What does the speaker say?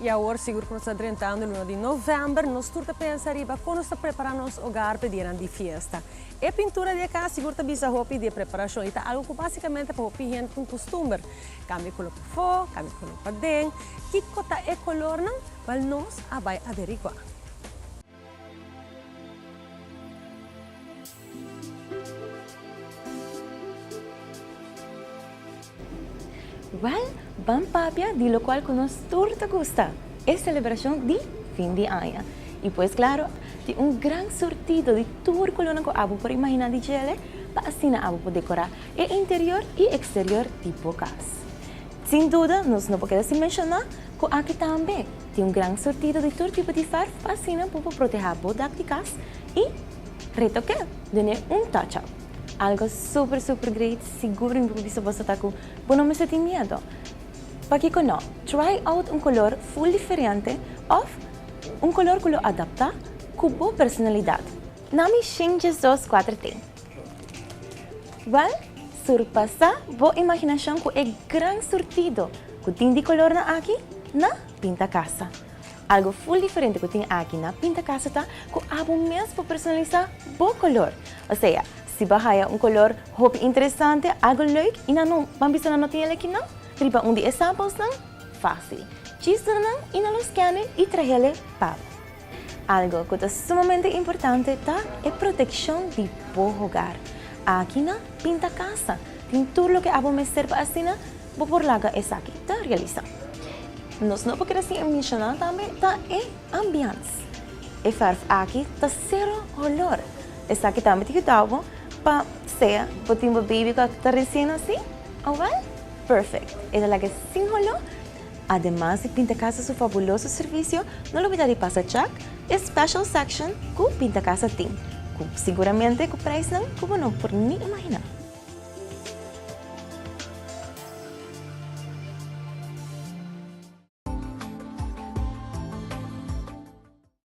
E agora, seguro que nós estamos entrando no 1 de novembro, nós turta pensar em como nós preparamos nosso hogar para dia de festa. E a pintura de casa, seguro que bisa roupa de preparação, e algo que basicamente para roupa gente com costume. Cambia color para fora, cambia color para dentro, que cota é color não, mas nós vai averiguar. Well, vamos papia de lo cual que nos turta gusta. Es celebración de fin de año. Y pues claro, de un gran surtido de todo color que abo por imaginar de gele, para así abo por decorar el interior y exterior tipo casa. Sin duda, nos no podemos mencionar que aquí también de un gran surtido de todo tipo de farf para así para proteger bodas de casa y retoque, tener un touch-up. Algo super great, seguro que bisa basta taku, bueno me senti miedo. Para que no, try out un color full diferente o un color que lo adapta con tu personalidad. Nami changes 2-4T. Well, surpasa bo imaginación con el gran surtido que tiene de color na aquí na pinta casa. Algo full diferente que tiene aquí na pinta casa ta que abo mesmo personalizar bo color. O sea, si bahaya un color hop interesante, algo leuk, y no bambisa no tiene aqui não, tripa de examples não, fácil. Chista não, e não scanner e traerle para. Algo que é sumamente importante tá é proteção de bo hogar. Aqui na pinta casa, tem tudo o que abo mestre para assim na, bo por laga essa aqui, tá realiza. Nós não podemos mencionar também tá é ambiance. E farf aqui tá zero olor. Essa aqui também tem que dar para ser, porque um baby que está recém assim, oh well, perfect. Ela lá que sem olor. Además de pinta casa su fabuloso servicio, no lo olvidaré pasar check e special section que pinta casa tem, que seguramente que preço não, como não por nem imaginar.